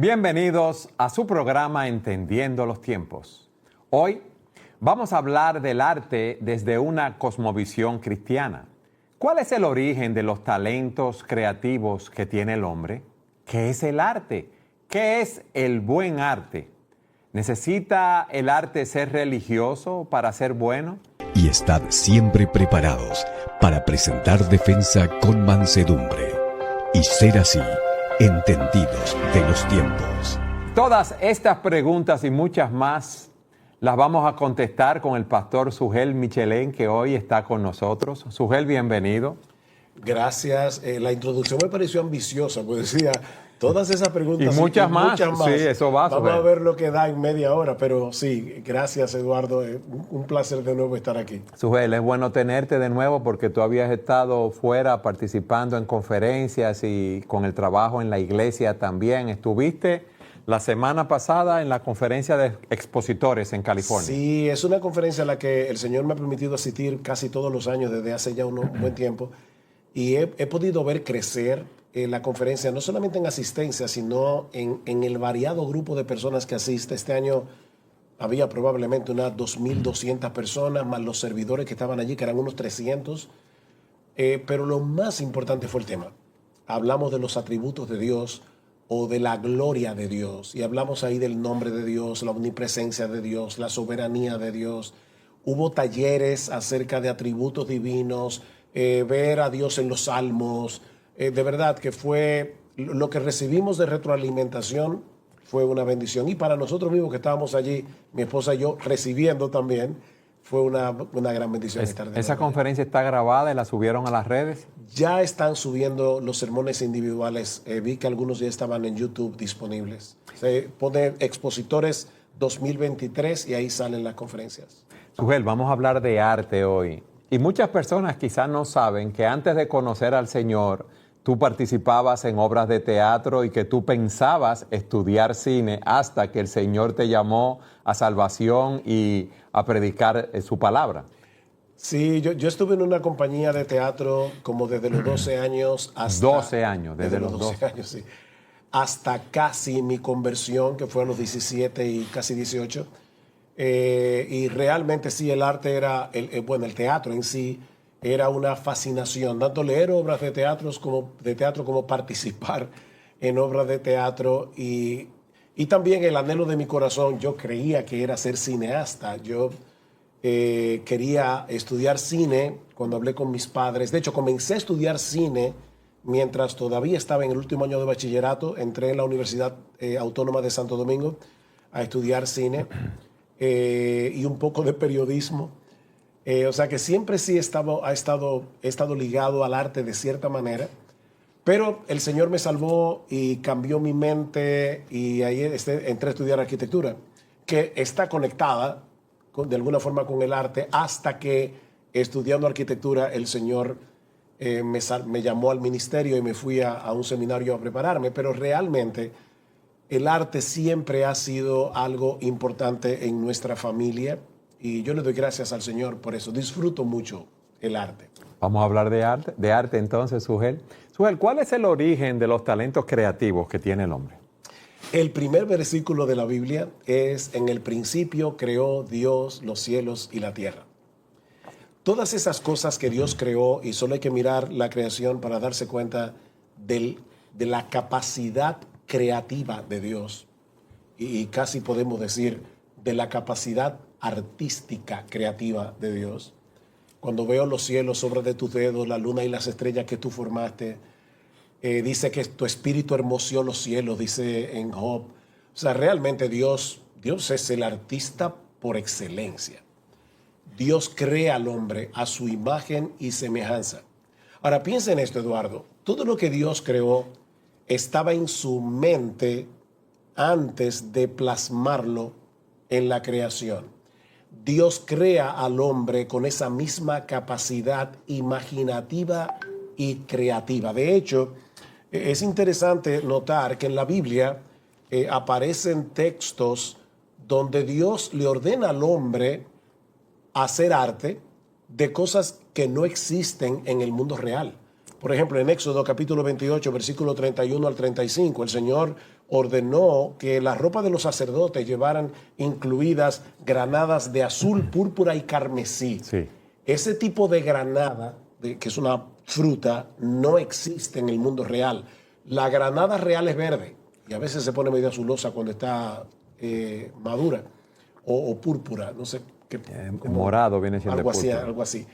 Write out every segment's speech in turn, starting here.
Bienvenidos a su programa Entendiendo los Tiempos. Hoy vamos a hablar del arte desde una cosmovisión cristiana. ¿Cuál es el origen de los talentos creativos que tiene el hombre? ¿Qué es el arte? ¿Qué es el buen arte? ¿Necesita el arte ser religioso para ser bueno? Y estad siempre preparados para presentar defensa con mansedumbre y ser así entendidos de los tiempos. Todas estas preguntas y muchas más las vamos a contestar con el pastor Sugel Michelén, que hoy está con nosotros. Sugel, bienvenido. Gracias. La introducción me pareció ambiciosa, pues decía todas esas preguntas. Y muchas más. Sí, eso va. Vamos a ver lo que da en media hora, pero sí, gracias Eduardo. Un placer de nuevo estar aquí. Sugel, es bueno tenerte de nuevo porque tú habías estado fuera participando en conferencias y con el trabajo en la iglesia también. Estuviste la semana pasada en la conferencia de expositores en California. Sí, es una conferencia a la que el Señor me ha permitido asistir casi todos los años desde hace ya un buen tiempo. Y he podido ver crecer la conferencia, no solamente en asistencia, sino en el variado grupo de personas que asiste. Este año había probablemente unas 2.200 personas, más los servidores que estaban allí, que eran unos 300. Pero lo más importante fue el tema. Hablamos de los atributos de Dios o de la gloria de Dios. Y hablamos ahí del nombre de Dios, la omnipresencia de Dios, la soberanía de Dios. Hubo talleres acerca de atributos divinos, ver a Dios en los salmos. De verdad que fue lo que recibimos de retroalimentación, fue una bendición. Y para nosotros mismos que estábamos allí, mi esposa y yo, recibiendo también, fue una gran bendición. ¿Esa conferencia está grabada y la subieron a las redes? Ya están subiendo los sermones individuales. Vi que algunos ya estaban en YouTube disponibles. Se pone Expositores 2023 y ahí salen las conferencias. Sugel, vamos a hablar de arte hoy. Y muchas personas quizás no saben que antes de conocer al Señor, tú participabas en obras de teatro y que tú pensabas estudiar cine hasta que el Señor te llamó a salvación y a predicar su palabra. Sí, yo estuve en una compañía de teatro como desde los 12 años hasta... 12 años, desde los 12 años, sí. Hasta casi mi conversión, que fue a los 17 y casi 18. Y realmente sí, el arte era, el teatro en sí era una fascinación, tanto leer obras de teatro como participar en obras de teatro y también el anhelo de mi corazón. Yo creía que era ser cineasta. Yo quería estudiar cine cuando hablé con mis padres. De hecho, comencé a estudiar cine mientras todavía estaba en el último año de bachillerato. Entré en la Universidad Autónoma de Santo Domingo a estudiar cine. Y un poco de periodismo. O sea que siempre sí he estado ligado al arte de cierta manera, pero el Señor me salvó y cambió mi mente y ahí entré a estudiar arquitectura, que está conectada de alguna forma con el arte, hasta que estudiando arquitectura el Señor me llamó al ministerio y me fui a un seminario a prepararme, pero realmente el arte siempre ha sido algo importante en nuestra familia y yo le doy gracias al Señor por eso. Disfruto mucho el arte. Vamos a hablar de arte entonces, Sugel. Sugel, ¿cuál es el origen de los talentos creativos que tiene el hombre? El primer versículo de la Biblia es: en el principio creó Dios los cielos y la tierra. Todas esas cosas que Dios creó, y solo hay que mirar la creación para darse cuenta de la capacidad creativa de Dios, y casi podemos decir de la capacidad artística creativa de Dios. Cuando veo los cielos, obra de tus dedos, la luna y las estrellas que tú formaste, dice que tu espíritu hermoseó los cielos, dice en Job. O sea, realmente Dios es el artista por excelencia. Dios crea al hombre a su imagen y semejanza. Ahora piensa en esto, Eduardo. Todo lo que Dios creó estaba en su mente antes de plasmarlo en la creación. Dios crea al hombre con esa misma capacidad imaginativa y creativa. De hecho, es interesante notar que en la Biblia aparecen textos donde Dios le ordena al hombre hacer arte de cosas que no existen en el mundo real. Por ejemplo, en Éxodo capítulo 28, versículo 31 al 35, el Señor ordenó que la ropa de los sacerdotes llevaran incluidas granadas de azul, púrpura y carmesí. Sí. Ese tipo de granada, que es una fruta, no existe en el mundo real. La granada real es verde y a veces se pone medio azulosa cuando está madura o púrpura, no sé qué. Morado viene siendo púrpura. Algo así.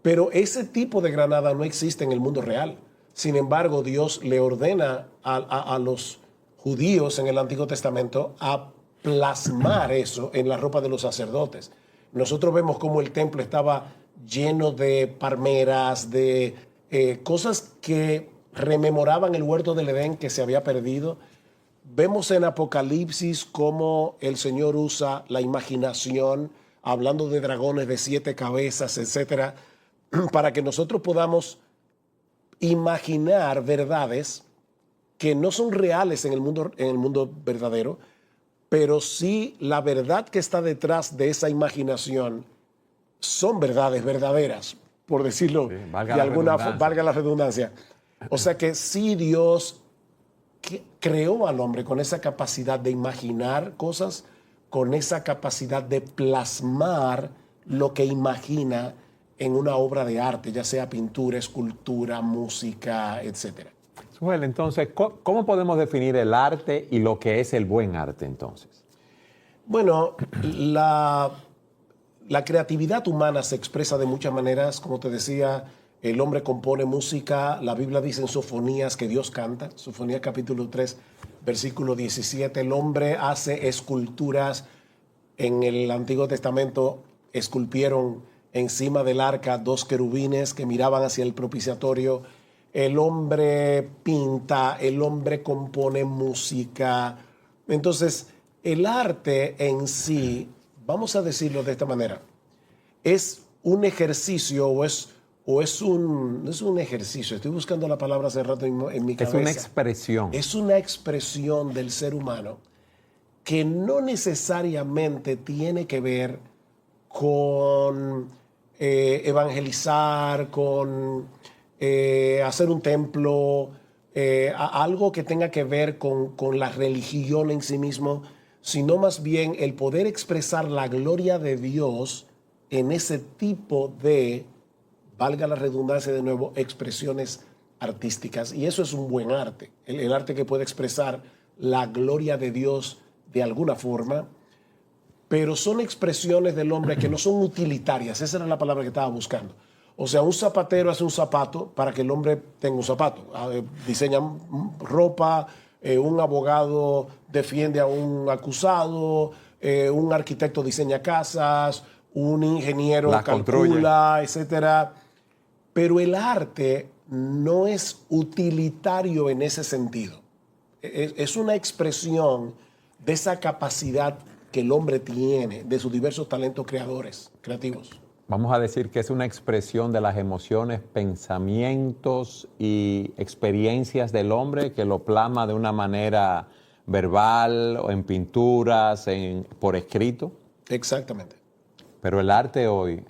Pero ese tipo de granada no existe en el mundo real. Sin embargo, Dios le ordena a los judíos en el Antiguo Testamento a plasmar eso en la ropa de los sacerdotes. Nosotros vemos cómo el templo estaba lleno de palmeras, de cosas que rememoraban el huerto del Edén que se había perdido. Vemos en Apocalipsis cómo el Señor usa la imaginación, hablando de dragones de 7 cabezas, etcétera, para que nosotros podamos imaginar verdades que no son reales en el mundo verdadero, pero sí la verdad que está detrás de esa imaginación son verdades verdaderas, por decirlo de alguna forma, valga la redundancia. O sea que sí, Dios creó al hombre con esa capacidad de imaginar cosas, con esa capacidad de plasmar lo que imagina en una obra de arte, ya sea pintura, escultura, música, etc. Suhel, entonces, ¿cómo podemos definir el arte y lo que es el buen arte entonces? Bueno, la creatividad humana se expresa de muchas maneras. Como te decía, el hombre compone música. La Biblia dice en Sofonías que Dios canta. Sofonías capítulo 3, versículo 17. El hombre hace esculturas. En el Antiguo Testamento esculpieron encima del arca 2 querubines que miraban hacia el propiciatorio. El hombre pinta, el hombre compone música. Entonces, el arte en sí, vamos a decirlo de esta manera, es un ejercicio no es un ejercicio, estoy buscando la palabra hace rato en mi cabeza. Es una expresión. Es una expresión del ser humano que no necesariamente tiene que ver con evangelizar, con hacer un templo, algo que tenga que ver con la religión en sí mismo, sino más bien el poder expresar la gloria de Dios en ese tipo de, valga la redundancia de nuevo, expresiones artísticas. Y eso es un buen arte, el arte que puede expresar la gloria de Dios de alguna forma, pero son expresiones del hombre que no son utilitarias. Esa era la palabra que estaba buscando. O sea, un zapatero hace un zapato para que el hombre tenga un zapato. Diseña ropa, un abogado defiende a un acusado, un arquitecto diseña casas, un ingeniero calcula, etcétera. Pero el arte no es utilitario en ese sentido. Es una expresión de esa capacidad que el hombre tiene, de sus diversos talentos creativos. Vamos a decir que es una expresión de las emociones, pensamientos y experiencias del hombre que lo plasma de una manera verbal o en pinturas, por escrito. Exactamente. Pero el arte hoy,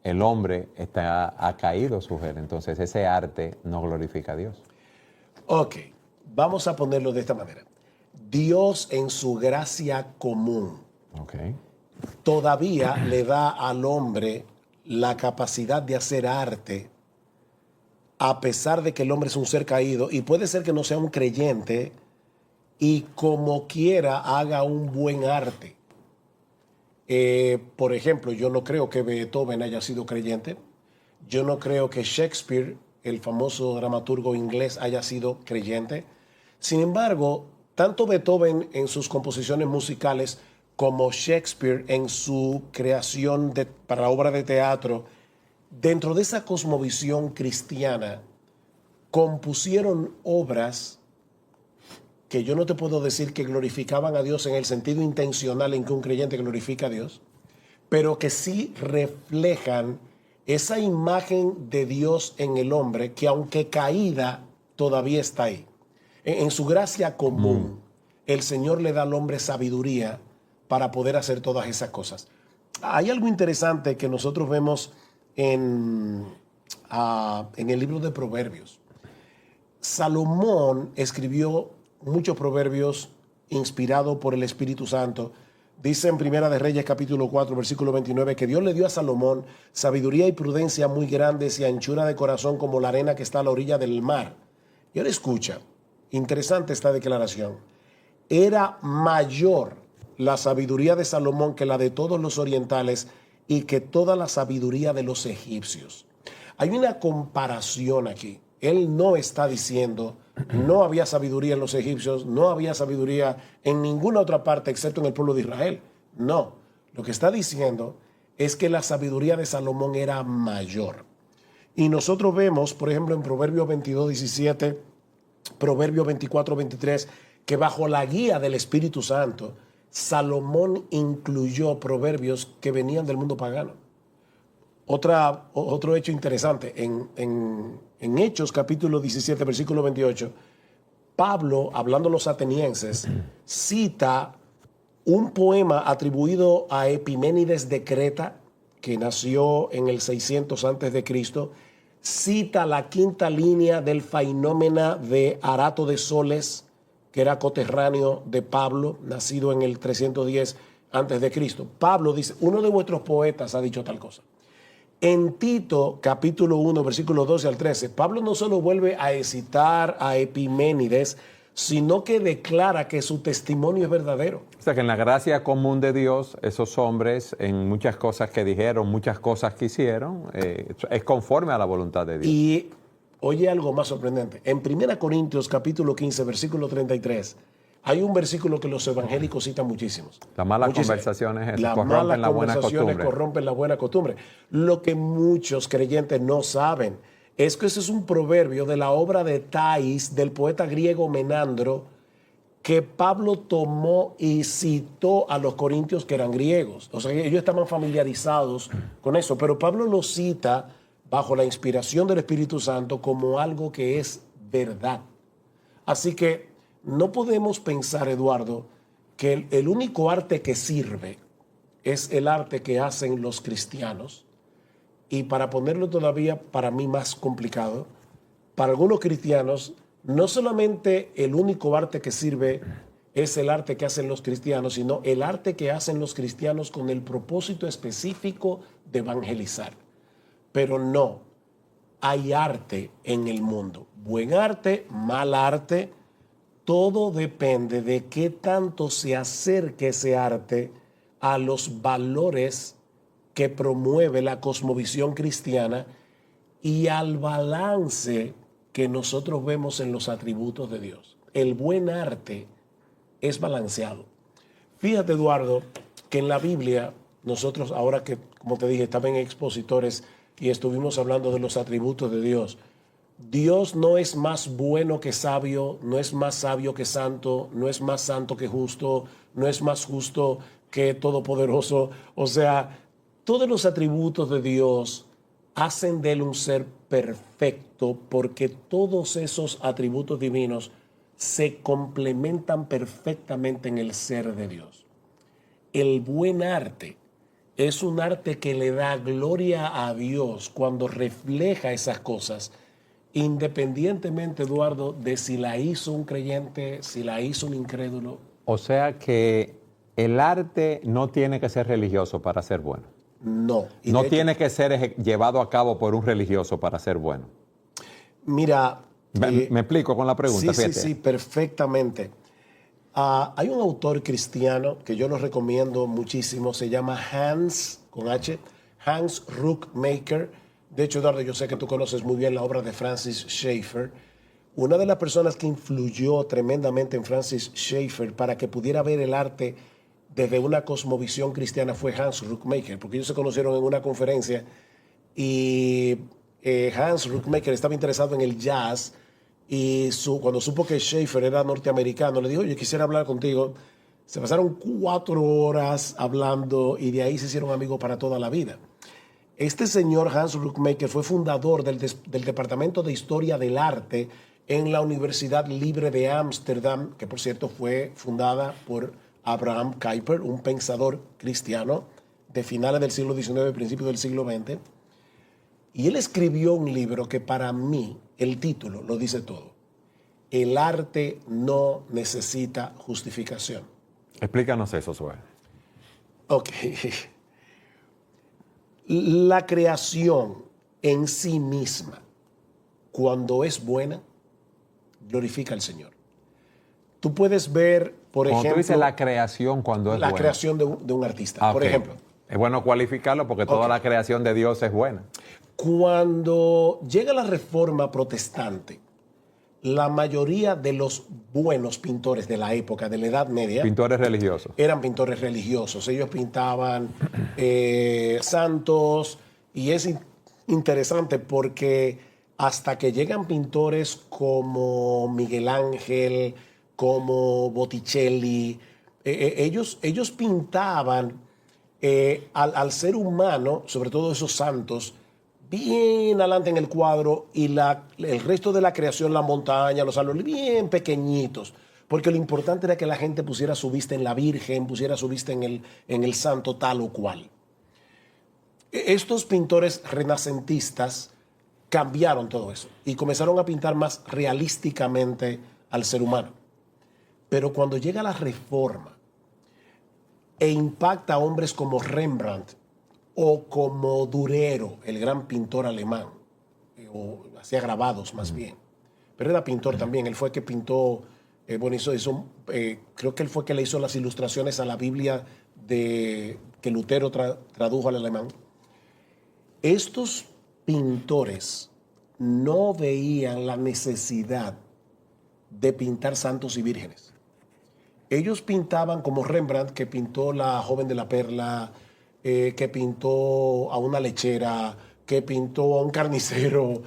el hombre ha caído, Suhel. Entonces ese arte no glorifica a Dios. Ok, vamos a ponerlo de esta manera. Dios en su gracia común todavía le da al hombre la capacidad de hacer arte, a pesar de que el hombre es un ser caído y puede ser que no sea un creyente y como quiera haga un buen arte. Por ejemplo, yo no creo que Beethoven haya sido creyente. Yo no creo que Shakespeare, el famoso dramaturgo inglés, haya sido creyente. Sin embargo, tanto Beethoven en sus composiciones musicales como Shakespeare en su creación para obra de teatro, dentro de esa cosmovisión cristiana, compusieron obras que yo no te puedo decir que glorificaban a Dios en el sentido intencional en que un creyente glorifica a Dios, pero que sí reflejan esa imagen de Dios en el hombre que, aunque caída, todavía está ahí. En su gracia común, el Señor le da al hombre sabiduría para poder hacer todas esas cosas. Hay algo interesante que nosotros vemos en el libro de Proverbios. Salomón escribió muchos proverbios inspirados por el Espíritu Santo. Dice en Primera de Reyes capítulo 4, versículo 29, que Dios le dio a Salomón sabiduría y prudencia muy grandes y anchura de corazón como la arena que está a la orilla del mar. Y ahora escucha, interesante esta declaración. Era mayor la sabiduría de Salomón que la de todos los orientales y que toda la sabiduría de los egipcios. Hay una comparación aquí. Él no está diciendo, no había sabiduría en los egipcios, no había sabiduría en ninguna otra parte excepto en el pueblo de Israel. No, lo que está diciendo es que la sabiduría de Salomón era mayor. Y nosotros vemos, por ejemplo, en Proverbios 22, 17, Proverbios 24, 23, que bajo la guía del Espíritu Santo, Salomón incluyó proverbios que venían del mundo pagano. Otro hecho interesante, en Hechos capítulo 17, versículo 28, Pablo, hablando a los atenienses, cita un poema atribuido a Epiménides de Creta, que nació en el 600 a.C., cita la quinta línea del Fainómena de Arato de Soles, que era coterráneo de Pablo, nacido en el 310 a.C. Pablo dice, uno de vuestros poetas ha dicho tal cosa. En Tito, capítulo 1, versículos 12 al 13, Pablo no solo vuelve a citar a Epiménides, sino que declara que su testimonio es verdadero. O sea que en la gracia común de Dios, esos hombres, en muchas cosas que dijeron, muchas cosas que hicieron, es conforme a la voluntad de Dios. Y oye algo más sorprendente. En 1 Corintios, capítulo 15, versículo 33, hay un versículo que los evangélicos citan muchísimos. Las malas conversaciones corrompen la buena costumbre. Lo que muchos creyentes no saben es que ese es un proverbio de la obra de Thais, del poeta griego Menandro, que Pablo tomó y citó a los corintios que eran griegos. O sea, ellos estaban familiarizados con eso, pero Pablo lo cita bajo la inspiración del Espíritu Santo como algo que es verdad. Así que no podemos pensar, Eduardo, que el único arte que sirve es el arte que hacen los cristianos. Y para ponerlo todavía para mí más complicado, para algunos cristianos, no solamente el único arte que sirve es el arte que hacen los cristianos, sino el arte que hacen los cristianos con el propósito específico de evangelizar. Pero no, hay arte en el mundo. Buen arte, mal arte, todo depende de qué tanto se acerque ese arte a los valores que promueve la cosmovisión cristiana y al balance que nosotros vemos en los atributos de Dios. El buen arte es balanceado. Fíjate, Eduardo, que en la Biblia, nosotros ahora que, como te dije, estaban expositores y estuvimos hablando de los atributos de Dios, Dios no es más bueno que sabio, no es más sabio que santo, no es más santo que justo, no es más justo que todopoderoso. O sea, todos los atributos de Dios hacen de él un ser perfecto porque todos esos atributos divinos se complementan perfectamente en el ser de Dios. El buen arte es un arte que le da gloria a Dios cuando refleja esas cosas, independientemente, Eduardo, de si la hizo un creyente, si la hizo un incrédulo. O sea que el arte no tiene que ser religioso para ser bueno. No. No tiene que ser llevado a cabo por un religioso para ser bueno. Mira. ¿Me explico con la pregunta? Sí, perfectamente. Hay un autor cristiano que yo lo recomiendo muchísimo, se llama Hans Rookmaaker. De hecho, Eduardo, yo sé que tú conoces muy bien la obra de Francis Schaeffer. Una de las personas que influyó tremendamente en Francis Schaeffer para que pudiera ver el arte desde una cosmovisión cristiana fue Hans Rookmaaker, porque ellos se conocieron en una conferencia y Hans Rookmaaker estaba interesado en el jazz y cuando supo que Schaeffer era norteamericano, le dijo, oye, quisiera hablar contigo. Se pasaron 4 horas hablando y de ahí se hicieron amigos para toda la vida. Este señor Hans Rookmaaker fue fundador del Departamento de Historia del Arte en la Universidad Libre de Ámsterdam, que por cierto fue fundada por Abraham Kuyper, un pensador cristiano de finales del siglo XIX, principios del siglo XX. Y él escribió un libro que para mí, el título lo dice todo. el arte no necesita justificación. Explícanos eso, Zoe. Ok. La creación en sí misma, cuando es buena, glorifica al Señor. Tú puedes ver, por Cuando ejemplo, tú dices la creación cuando es la buena. creación de un artista. Ah, Por ok. ejemplo, Es bueno cualificarlo porque toda Ok. la creación de Dios es buena. cuando llega la Reforma Protestante, la mayoría de los buenos pintores de la época, de la Edad Media, Pintores religiosos. eran pintores religiosos. Ellos pintaban santos y es interesante porque hasta que llegan pintores como Miguel Ángel, como Botticelli, ellos pintaban al ser humano, sobre todo esos santos, bien adelante en el cuadro y el resto de la creación, la montaña, los árboles, bien pequeñitos. Porque lo importante era que la gente pusiera su vista en la Virgen, pusiera su vista en el santo tal o cual. Estos pintores renacentistas cambiaron todo eso y comenzaron a pintar más realísticamente al ser humano. Pero cuando llega la Reforma e impacta a hombres como Rembrandt o como Durero, el gran pintor alemán, o hacía grabados más bien, pero era pintor también. Él fue el que pintó, creo que él fue que le hizo las ilustraciones a la Biblia que Lutero tradujo al alemán. Estos pintores no veían la necesidad de pintar santos y vírgenes. Ellos pintaban como Rembrandt, que pintó la joven de la perla, que pintó a una lechera, que pintó a un carnicero.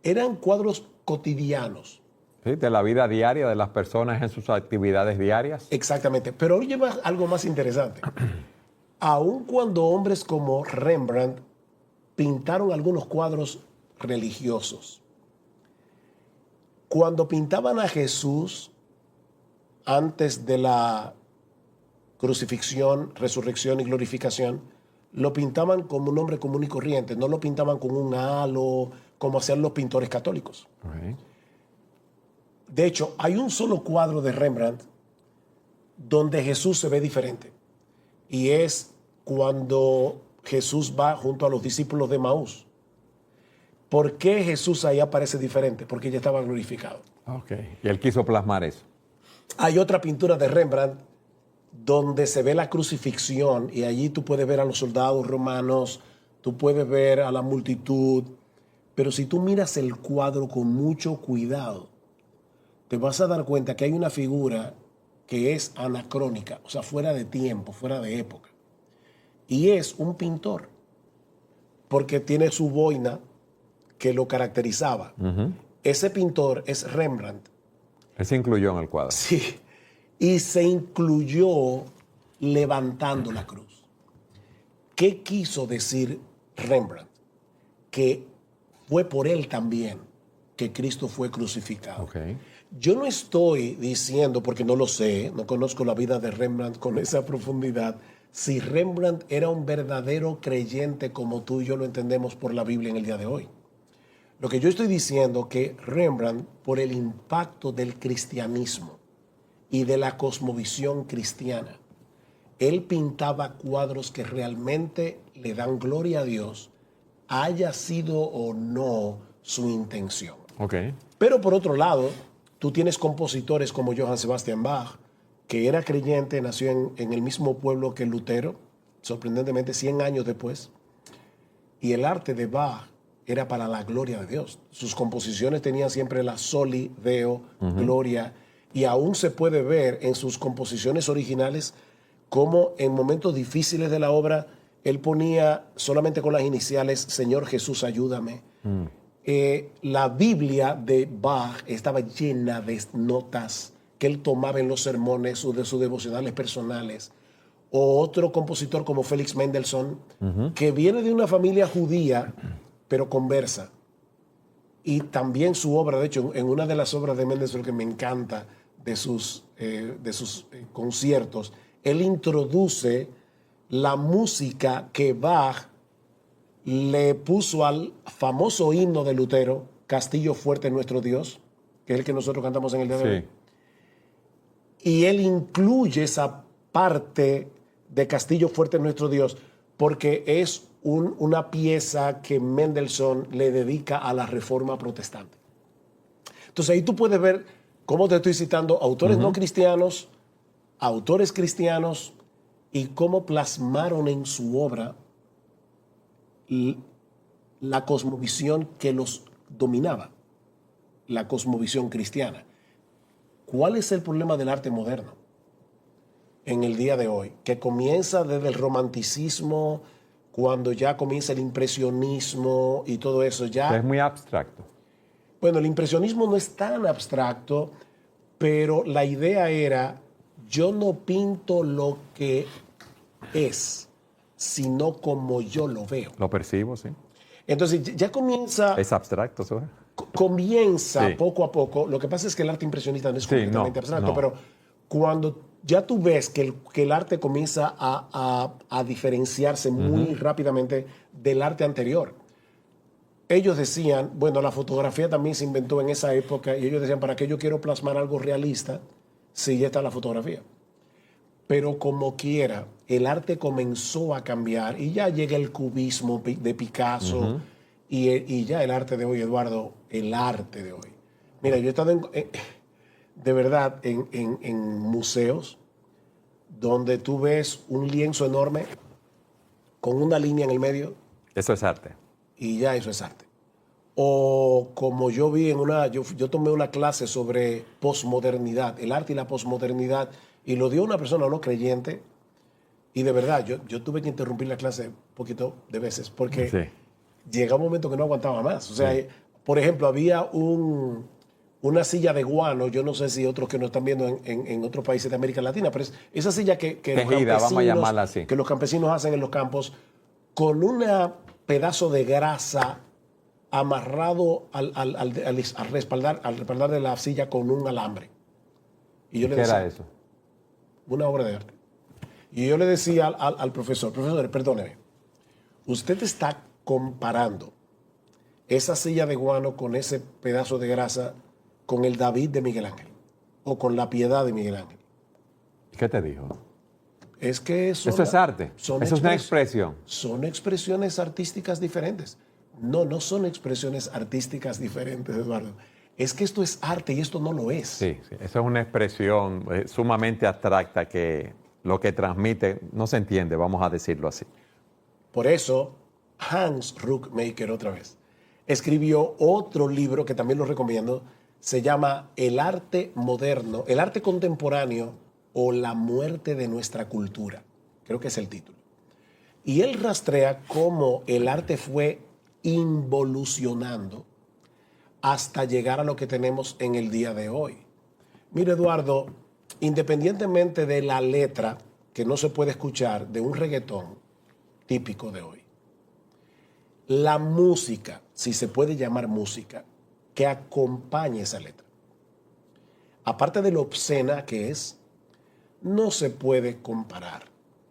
Eran cuadros cotidianos. ¿Sí? De la vida diaria de las personas en sus actividades diarias. Exactamente. Pero hoy lleva algo más interesante. Aun cuando hombres como Rembrandt pintaron algunos cuadros religiosos, cuando pintaban a Jesús antes de la crucifixión, resurrección y glorificación, lo pintaban como un hombre común y corriente, no lo pintaban con un halo como hacían los pintores católicos. Okay. De hecho, hay un solo cuadro de Rembrandt donde Jesús se ve diferente. Y es cuando Jesús va junto a los discípulos de Maús. ¿Por qué Jesús ahí aparece diferente? Porque ya estaba glorificado. Okay. Y él quiso plasmar eso. Hay otra pintura de Rembrandt donde se ve la crucifixión y allí tú puedes ver a los soldados romanos, tú puedes ver a la multitud, pero si tú miras el cuadro con mucho cuidado, te vas a dar cuenta que hay una figura que es anacrónica, o sea, fuera de tiempo, fuera de época. Y es un pintor, porque tiene su boina que lo caracterizaba. Ese pintor es Rembrandt. Él se incluyó en el cuadro. Sí, y se incluyó levantando la cruz. ¿Qué quiso decir Rembrandt? Que fue por él también que Cristo fue crucificado. Okay. Yo no estoy diciendo, porque no lo sé, no conozco la vida de Rembrandt con esa profundidad, si Rembrandt era un verdadero creyente como tú y yo lo entendemos por la Biblia en el día de hoy. Lo que yo estoy diciendo que Rembrandt, por el impacto del cristianismo y de la cosmovisión cristiana, él pintaba cuadros que realmente le dan gloria a Dios, haya sido o no su intención. Okay. Pero por otro lado, tú tienes compositores como Johann Sebastian Bach, que era creyente, nació en el mismo pueblo que Lutero, sorprendentemente 100 años después, y el arte de Bach era para la gloria de Dios. Sus composiciones tenían siempre la soli deo, gloria, y aún se puede ver en sus composiciones originales cómo en momentos difíciles de la obra él ponía solamente con las iniciales Señor Jesús ayúdame. La Biblia de Bach estaba llena de notas que él tomaba en los sermones o de sus devocionales personales. O otro compositor como Félix Mendelssohn, que viene de una familia judía, pero conversa. Y también su obra, de hecho, en una de las obras de Mendelssohn que me encanta de sus conciertos, él introduce la música que Bach le puso al famoso himno de Lutero, Castillo fuerte nuestro Dios, que es el que nosotros cantamos en el día de hoy. Sí. Y él incluye esa parte de Castillo Fuerte Nuestro Dios porque es una pieza que Mendelssohn le dedica a la Reforma Protestante. Entonces ahí tú puedes ver cómo te estoy citando autores no cristianos, autores cristianos y cómo plasmaron en su obra la cosmovisión que los dominaba, la cosmovisión cristiana. ¿Cuál es el problema del arte moderno en el día de hoy? Que comienza desde el romanticismo, cuando ya comienza el impresionismo y todo eso. Ya Es muy abstracto. Bueno, el impresionismo no es tan abstracto, pero la idea era, yo no pinto lo que es, sino como yo lo veo. Lo percibo, sí. Entonces ya comienza... Es abstracto, ¿sabes? Comienza Sí. poco a poco. Lo que pasa es que el arte impresionista no es Sí, completamente no, abstracto, no. pero cuando ya tú ves que el arte comienza a diferenciarse muy rápidamente del arte anterior. Ellos decían, bueno, la fotografía también se inventó en esa época y ellos decían, ¿para qué yo quiero plasmar algo realista si ya está la fotografía? Pero como quiera, el arte comenzó a cambiar y ya llega el cubismo de Picasso y ya el arte de hoy, Eduardo, el arte de hoy. Mira, yo he estado de verdad en museos donde tú ves un lienzo enorme con una línea en el medio Eso es arte. y ya eso es arte. O como yo vi yo tomé una clase sobre posmodernidad, el arte y la posmodernidad, y lo dio una persona no creyente, y de verdad, yo tuve que interrumpir la clase un poquito de veces, porque Sí. llegaba un momento que no aguantaba más. O sea, por ejemplo, había una silla de guano, yo no sé si otros que nos están viendo en otros países de América Latina, pero es esa silla que Tejida, vamos a llamarla así. que los campesinos hacen en los campos, con un pedazo de grasa amarrado al respaldar de la silla con un alambre. Y yo le ¿Qué decía, era eso? una obra de arte. Y yo le decía al profesor, perdóneme, usted está comparando esa silla de guano con ese pedazo de grasa con el David de Miguel Ángel o con la Piedad de Miguel Ángel. ¿Qué te dijo? Es que Eso es arte. Eso es una expresión. Son expresiones artísticas diferentes. No son expresiones artísticas diferentes, Eduardo. Es que esto es arte y esto no lo es. Sí, sí. Eso es una expresión sumamente abstracta que lo que transmite no se entiende, vamos a decirlo así. Por eso, Hans Ruckmaker, otra vez, escribió otro libro que también lo recomiendo. Se llama El arte moderno, el arte contemporáneo o la muerte de nuestra cultura. Creo que es el título. Y él rastrea cómo el arte fue involucionando hasta llegar a lo que tenemos en el día de hoy. Mira, Eduardo, independientemente de la letra que no se puede escuchar de un reggaetón típico de hoy, la música, si se puede llamar música, que acompañe esa letra, aparte de lo obscena que es, no se puede comparar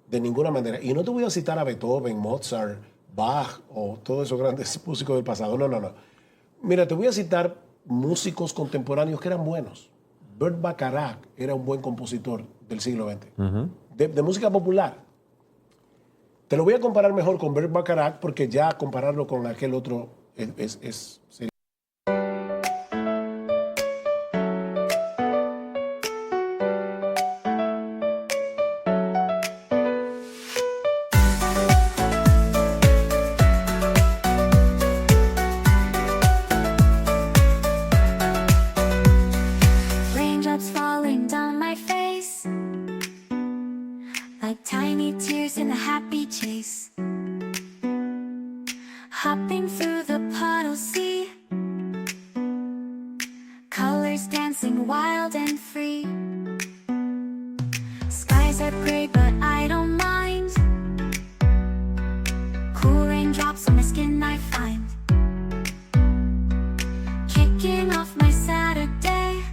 de ninguna manera. Y no te voy a citar a Beethoven, Mozart, Bach o todos esos grandes músicos del pasado. No. Mira, te voy a citar músicos contemporáneos que eran buenos. Burt Bacharach era un buen compositor del siglo XX, de música popular. Te lo voy a comparar mejor con Burt Bacharach porque ya compararlo con aquel otro sería... Raindrops falling down my face like tiny tears in a happy chase. Hopping through the puddle sea, colors dancing wild and free. Skies are gray but I don't mind. Cool raindrops on my skin I find. Kicking off my Saturday,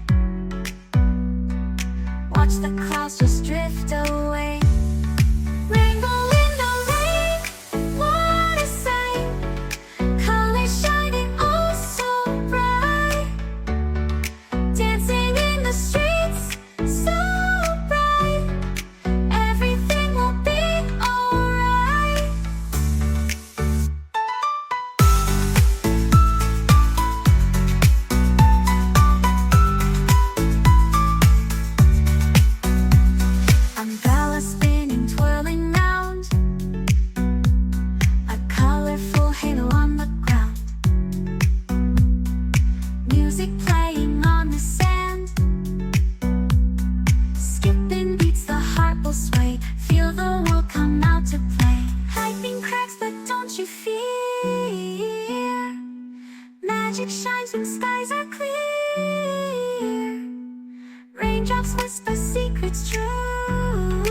watch the clouds just drift away. Rainbow in the rain, what a sight. Colors shining oh so bright. Raindrops whisper secrets true.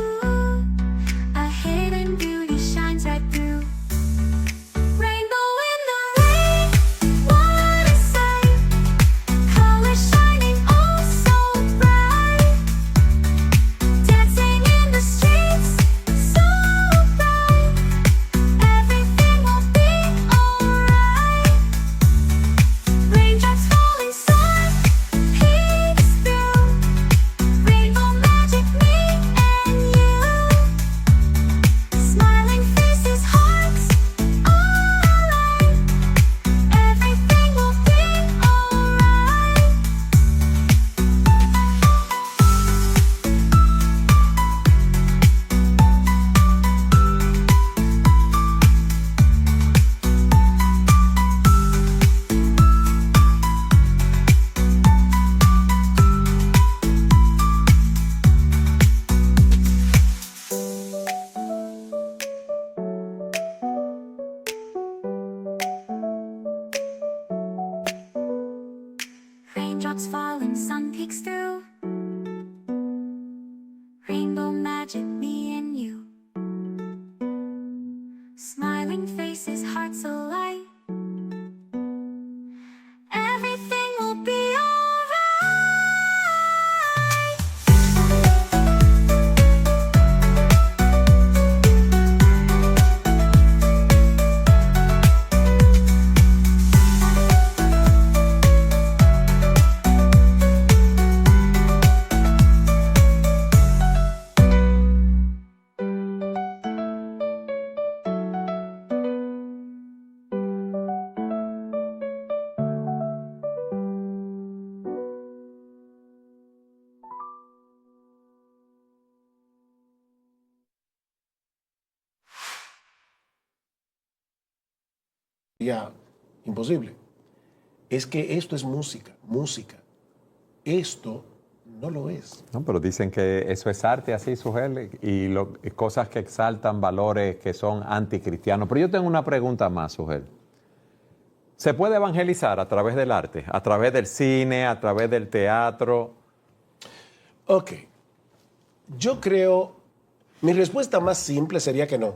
A hidden beauty shines right through. Rainbow in the rain, what a sight. Colors shining oh so bright. Dancing in the streets, so bright. Everything will be alright. Raindrops falling soft, peeks through. Rainbow magic, me and you. Smiling faces, hearts, alright. Everything will be alright. Raindrops falling, sun peeks through. Rainbow magic, me and you. Smiling faces, hearts alight. Everything will be alright. Ya, imposible. Es que esto es música, música. Esto no lo es. No, pero dicen que eso es arte así, Sugel, y cosas que exaltan valores que son anticristianos. Pero yo tengo una pregunta más, Sugel. ¿Se puede evangelizar a través del arte? ¿A través del cine? ¿A través del teatro? Ok. Yo creo, mi respuesta más simple sería que no,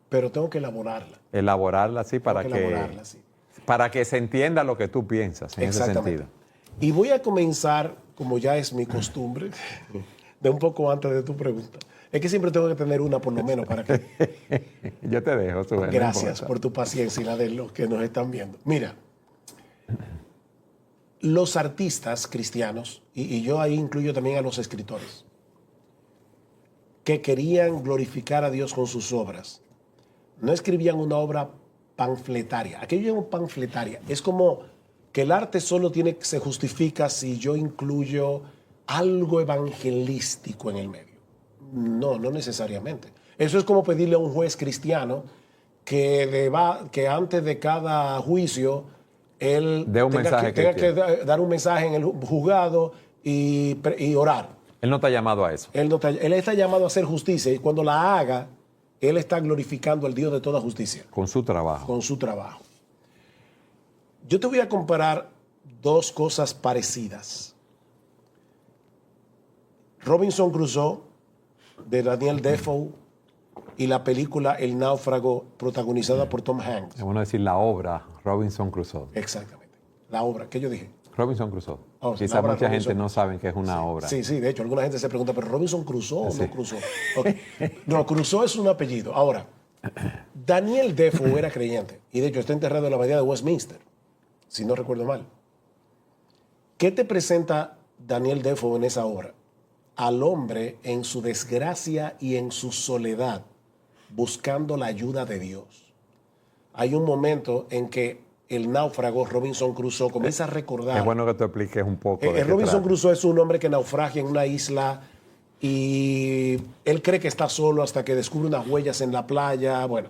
pero tengo que elaborarla. Elaborarla así para Tengo que elaborarla, sí. para que se entienda lo que tú piensas en ese Exactamente. sentido. Y voy a comenzar, como ya es mi costumbre, de un poco antes de tu pregunta. Es que siempre tengo que tener una por lo menos para que... Yo te dejo, Sugel. no Gracias importa. por tu paciencia y la de los que nos están viendo. Mira, los artistas cristianos, y yo ahí incluyo también a los escritores, que querían glorificar a Dios con sus obras, no escribían una obra panfletaria. Aquello llamo panfletaria. Es como que el arte solo se justifica si yo incluyo algo evangelístico en el medio. No, no necesariamente. Eso es como pedirle a un juez cristiano que antes de cada juicio él Dé un mensaje tenga que cristiano. dar un mensaje en el juzgado y orar. Él no está llamado a eso. Él está llamado a hacer justicia y cuando la haga, él está glorificando al Dios de toda justicia Con su trabajo. con su trabajo. Yo te voy a comparar dos cosas parecidas. Robinson Crusoe, de Daniel Defoe, y la película El náufrago, protagonizada por Tom Hanks. Es bueno decir la obra Robinson Crusoe. Exactamente. La obra, ¿qué yo dije? Robinson Crusoe. Oh, Quizá la obra mucha Robinson. gente no sabe que es una obra. Sí, sí, de hecho, alguna gente se pregunta, ¿pero Robinson Crusoe o Sí. no Crusoe? Ok. No, Crusoe es un apellido. Ahora, Daniel Defoe era creyente y de hecho está enterrado en la abadía de Westminster, si no recuerdo mal. ¿Qué te presenta Daniel Defoe en esa obra? Al hombre en su desgracia y en su soledad, buscando la ayuda de Dios. Hay un momento en que el náufrago Robinson Crusoe comienza a recordar. Es bueno que tú expliques un poco. de qué Robinson trata. Crusoe es un hombre que naufragia en una isla y él cree que está solo hasta que descubre unas huellas en la playa. Bueno,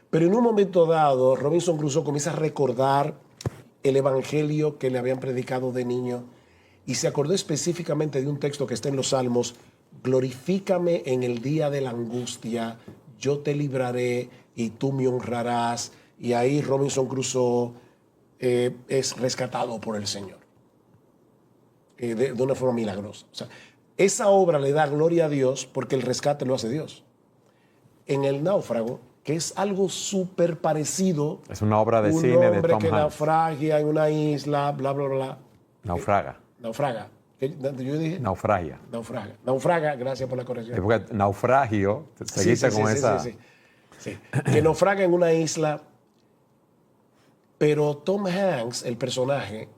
pero en un momento dado, Robinson Crusoe comienza a recordar el evangelio que le habían predicado de niño y se acordó específicamente de un texto que está en los Salmos: glorifícame en el día de la angustia, yo te libraré y tú me honrarás. Y ahí Robinson Crusoe es rescatado por el Señor de una forma milagrosa. O sea, esa obra le da gloria a Dios porque el rescate lo hace Dios. En El Náufrago, que es algo súper parecido. Es una obra de un cine de hombre Tom que Hanks. naufragia en una isla, bla, bla, bla. Naufraga. Naufraga. Yo dije Naufragia. naufraga. Naufraga, gracias por la Es corrección. porque naufragio, seguiste con esa... Sí. Que naufraga en una isla, pero Tom Hanks, el personaje,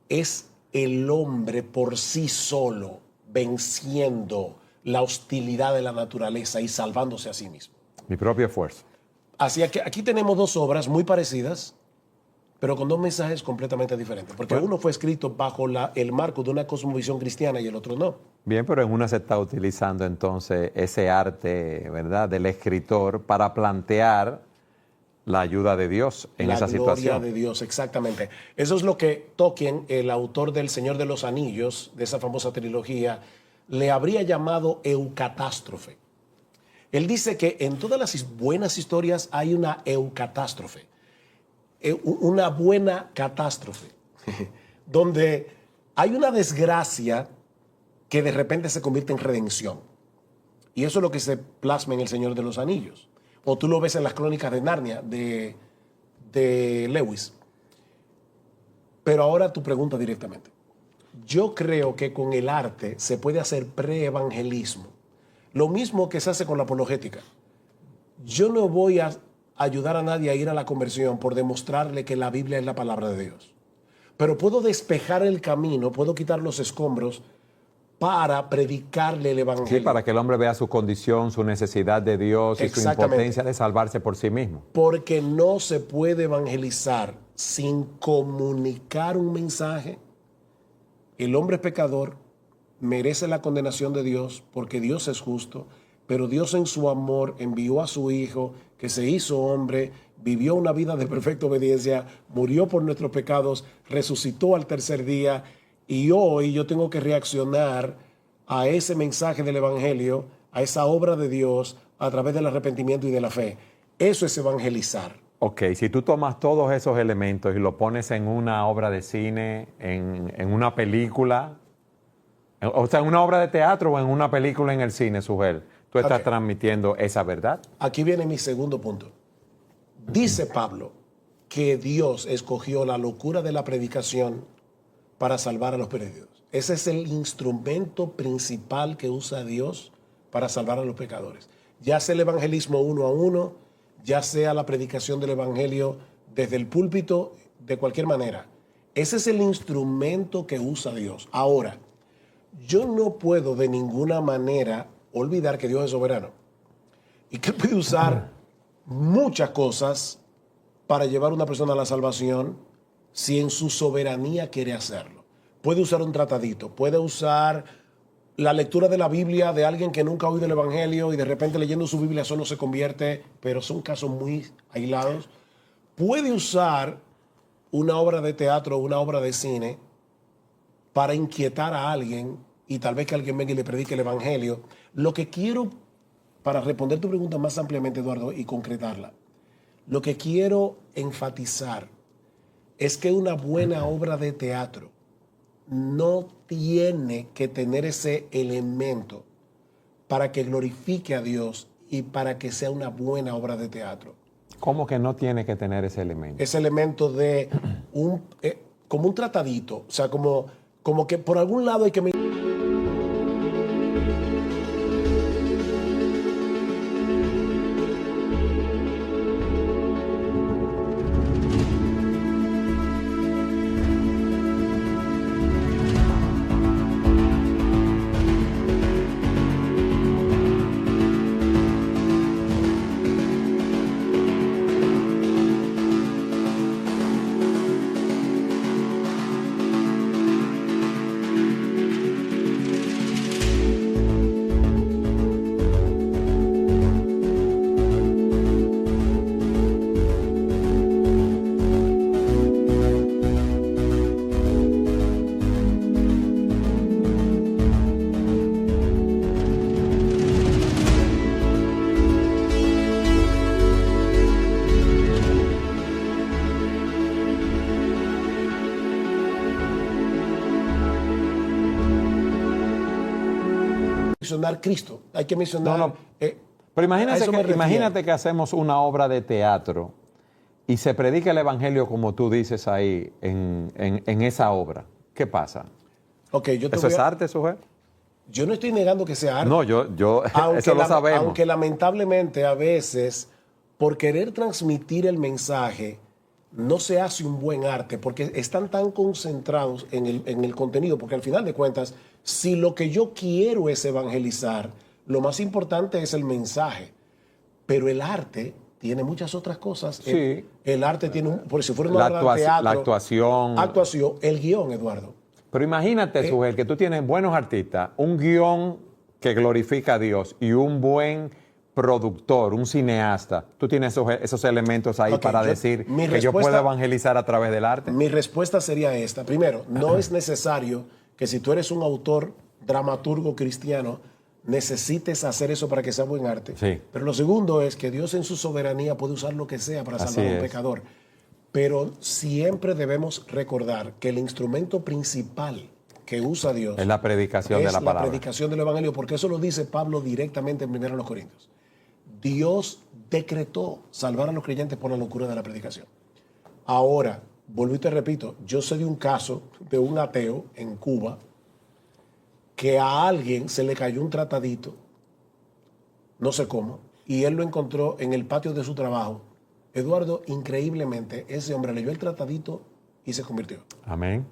es el hombre por sí solo venciendo la hostilidad de la naturaleza y salvándose a sí mismo. Mi propio esfuerzo. Así que aquí tenemos dos obras muy parecidas, pero con dos mensajes completamente diferentes. Porque Bueno. uno fue escrito bajo el marco de una cosmovisión cristiana y el otro no. Bien, pero en una se está utilizando entonces ese arte, ¿verdad?, del escritor para plantear la ayuda de Dios en esa situación. La gloria de Dios, exactamente. Eso es lo que Tolkien, el autor del Señor de los Anillos, de esa famosa trilogía, le habría llamado eucatástrofe. Él dice que en todas las buenas historias hay una eucatástrofe, una buena catástrofe, donde hay una desgracia que de repente se convierte en redención. Y eso es lo que se plasma en El Señor de los Anillos. O tú lo ves en las Crónicas de Narnia de Lewis. Pero ahora tu pregunta directamente. Yo creo que con el arte se puede hacer preevangelismo. Lo mismo que se hace con la apologética. Yo no voy a ayudar a nadie a ir a la conversión por demostrarle que la Biblia es la palabra de Dios. Pero puedo despejar el camino, puedo quitar los escombros para predicarle el evangelio. Sí, para que el hombre vea su condición, su necesidad de Dios y su Exactamente. impotencia de salvarse por sí mismo. Porque no se puede evangelizar sin comunicar un mensaje. El hombre es pecador, merece la condenación de Dios porque Dios es justo, pero Dios en su amor envió a su Hijo que se hizo hombre, vivió una vida de perfecta obediencia, murió por nuestros pecados, resucitó al tercer día y hoy yo tengo que reaccionar a ese mensaje del Evangelio, a esa obra de Dios a través del arrepentimiento y de la fe. Eso es evangelizar. Ok, si tú tomas todos esos elementos y lo pones en una obra de cine, en una película, o sea, en una obra de teatro o en una película en el cine, Sugel, tú estás Ok. transmitiendo esa verdad. Aquí viene mi segundo punto. Dice Pablo que Dios escogió la locura de la predicación para salvar a los perdidos. Ese es el instrumento principal que usa Dios para salvar a los pecadores. Ya sea el evangelismo uno a uno, ya sea la predicación del evangelio desde el púlpito, de cualquier manera. Ese es el instrumento que usa Dios. Ahora, yo no puedo de ninguna manera olvidar que Dios es soberano y que puede usar muchas cosas para llevar a una persona a la salvación si en su soberanía quiere hacerlo. Puede usar un tratadito, puede usar la lectura de la Biblia de alguien que nunca ha oído el Evangelio y de repente leyendo su Biblia solo se convierte, pero son casos muy aislados. Puede usar una obra de teatro o una obra de cine para inquietar a alguien y tal vez que alguien venga y le predique el Evangelio. Lo que quiero, para responder tu pregunta más ampliamente, Eduardo, y concretarla, lo que quiero enfatizar es que una buena obra de teatro no tiene que tener ese elemento para que glorifique a Dios y para que sea una buena obra de teatro. ¿Cómo que no tiene que tener ese elemento? Ese elemento de como un tratadito, o sea, como que por algún lado hay que... mencionar Cristo, hay que mencionar... No, no. Pero a imagínate eso me refiero. imagínate que hacemos una obra de teatro y se predica el evangelio como tú dices ahí en esa obra. ¿Qué pasa? Ok, yo te ¿Eso voy es a- arte, Sujer? Yo no estoy negando que sea arte. No, yo eso lo sabemos. Aunque lamentablemente a veces, por querer transmitir el mensaje, no se hace un buen arte, porque están tan concentrados en el contenido, porque al final de cuentas, si lo que yo quiero es evangelizar, lo más importante es el mensaje. Pero el arte tiene muchas otras cosas. Sí. El arte tiene, por si fuera una obra de teatro, la actuación. actuación, el guión, Eduardo. Pero imagínate, Sujer, que tú tienes buenos artistas, un guión que glorifica a Dios y un buen productor, un cineasta. Tú tienes esos elementos ahí Ok, para decir mi que yo respuesta- puedo evangelizar a través del arte. Mi respuesta sería esta. Primero, no es necesario que si tú eres un autor, dramaturgo cristiano, necesites hacer eso para que sea buen arte. Sí. Pero lo segundo es que Dios en su soberanía puede usar lo que sea para Así salvar a un es. pecador. Pero siempre debemos recordar que el instrumento principal que usa Dios Es la predicación de es la palabra. predicación del Evangelio, porque eso lo dice Pablo directamente en 1 Corintios. Dios decretó salvar a los creyentes por la locura de la predicación. Ahora, vuelvo y te repito, yo sé de un caso de un ateo en Cuba que a alguien se le cayó un tratadito, no sé cómo, y él lo encontró en el patio de su trabajo. Eduardo, increíblemente, ese hombre leyó el tratadito y se convirtió. Amén.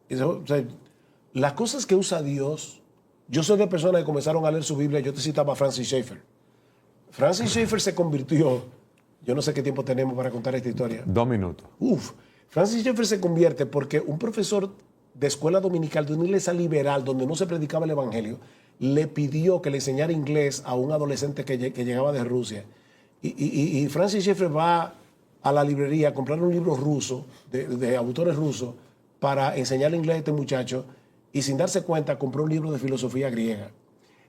Y o sea, las cosas que usa Dios, yo soy de personas que comenzaron a leer su Biblia, yo te citaba a Francis Schaeffer. Francis Schaeffer se convirtió, yo no sé qué tiempo tenemos para contar esta historia. 2 minutos. Francis Schaeffer se convierte porque un profesor de escuela dominical de una iglesia liberal donde no se predicaba el evangelio le pidió que le enseñara inglés a un adolescente que llegaba de Rusia. Y Francis Schaeffer va a la librería a comprar un libro ruso, de autores rusos, para enseñarle inglés a este muchacho, y sin darse cuenta compró un libro de filosofía griega.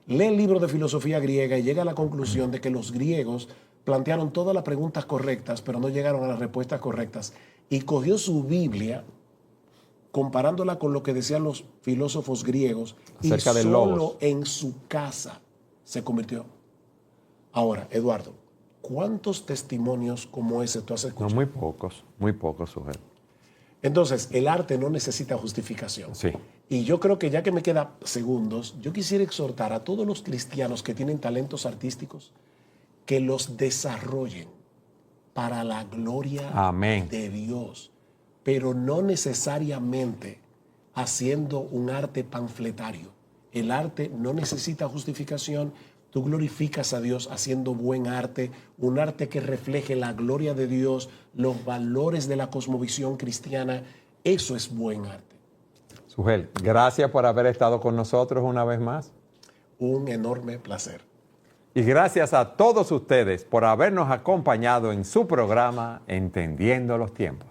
Lee el libro de filosofía griega y llega a la conclusión de que los griegos plantearon todas las preguntas correctas, pero no llegaron a las respuestas correctas. Y cogió su Biblia, comparándola con lo que decían los filósofos griegos, Acerca y del solo logos. en su casa se convirtió. Ahora, Eduardo, ¿cuántos testimonios como ese tú has No, escuchado? muy pocos, Sujer. Entonces, el arte no necesita justificación. Sí. Y yo creo que ya que me quedan segundos, yo quisiera exhortar a todos los cristianos que tienen talentos artísticos que los desarrollen para la gloria Amén. de Dios, pero no necesariamente haciendo un arte panfletario. El arte no necesita justificación. Tú glorificas a Dios haciendo buen arte, un arte que refleje la gloria de Dios, los valores de la cosmovisión cristiana. Eso es buen arte. Sujer, gracias por haber estado con nosotros una vez más. Un enorme placer. Y gracias a todos ustedes por habernos acompañado en su programa Entendiendo los Tiempos.